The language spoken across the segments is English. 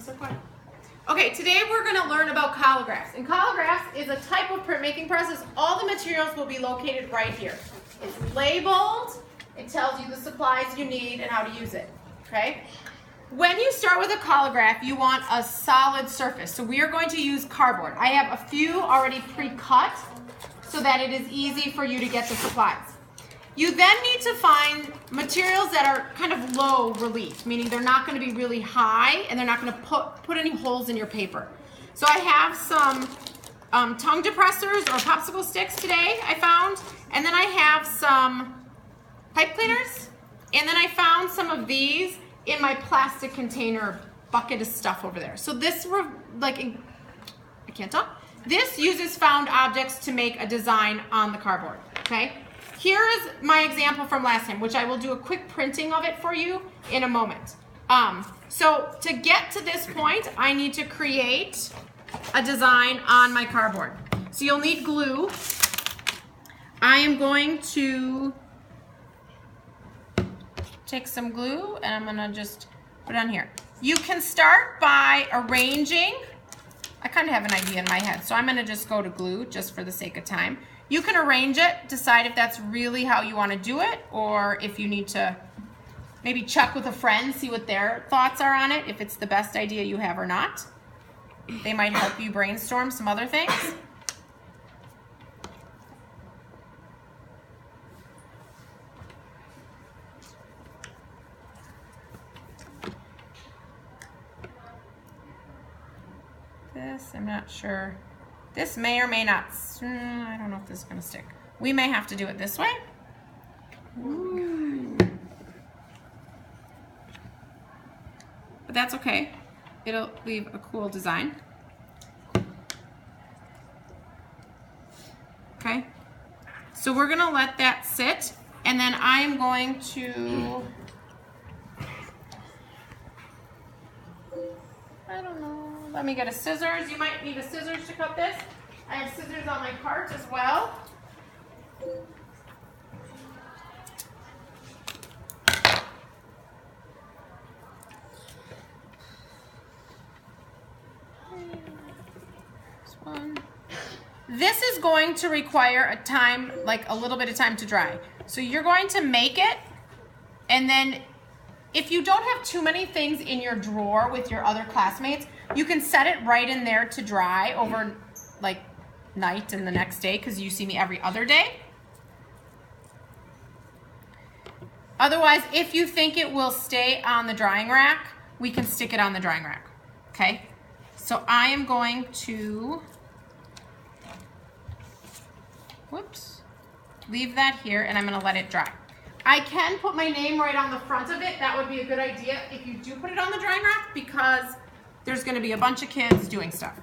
so quiet. Okay, today we're going to learn about collographs. And collographs is a type of printmaking process. All the materials will be located right here. It's labeled. It tells you the supplies you need and how to use it. Okay? When you start with a collograph, you want a solid surface. So we are going to use cardboard. I have a few already pre-cut so that it is easy for you to get the supplies. You then need to find materials that are kind of low relief, meaning they're not going to be really high and they're not going to put any holes in your paper. So I have some tongue depressors or popsicle sticks today I found, and then I have some pipe cleaners, and then I found some of these in my plastic container bucket of stuff over there. So this, I can't talk. This uses found objects to make a design on the cardboard, okay? Here is my example from last time, which I will do a quick printing of it for you in a moment. So to get to this point, I need to create a design on my cardboard. So you'll need glue. I am going to take some glue and I'm gonna just put it on here. You can start by arranging. I kind of have an idea in my head, so I'm gonna just go to glue just for the sake of time. You can arrange it, decide if that's really how you want to do it, or if you need to maybe check with a friend, see what their thoughts are on it, if it's the best idea you have or not. They might help you brainstorm some other things. This, I'm not sure. This may or may not, I don't know if this is going to stick. We may have to do it this way. Ooh. But that's okay. It'll leave a cool design. Okay. So we're going to let that sit, and then I am going to, I don't know. Let me get a scissors. You might need a scissors to cut this. I have scissors on my cart as well. This one. This is going to require a time, like a little bit of time to dry. So you're going to make it, and then if you don't have too many things in your drawer with your other classmates, you can set it right in there to dry over like night and the next day, because you see me every other day. Otherwise, if you think it will stay on the drying rack, we can stick it on the drying rack, okay? So I am going to, whoops, leave that here, and I'm gonna let it dry. I can put my name right on the front of it. That would be a good idea if you do put it on the drying rack, because there's going to be a bunch of kids doing stuff.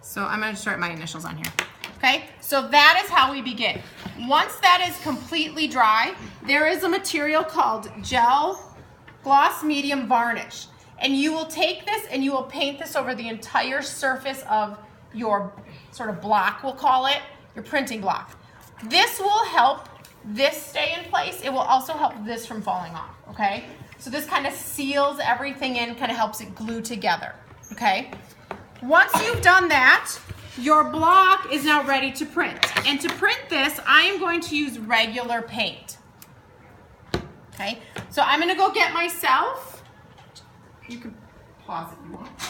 So I'm going to start my initials on here. Okay, so that is how we begin. Once that is completely dry, there is a material called gel gloss medium varnish. And you will take this and you will paint this over the entire surface of your sort of block, we'll call it, your printing block. This will help this stay in place. It will also help this from falling off, okay? So this kind of seals everything in, kind of helps it glue together, okay? Once you've done that, your block is now ready to print. And to print this, I am going to use regular paint, okay? So I'm gonna go get myself, you can pause if you want.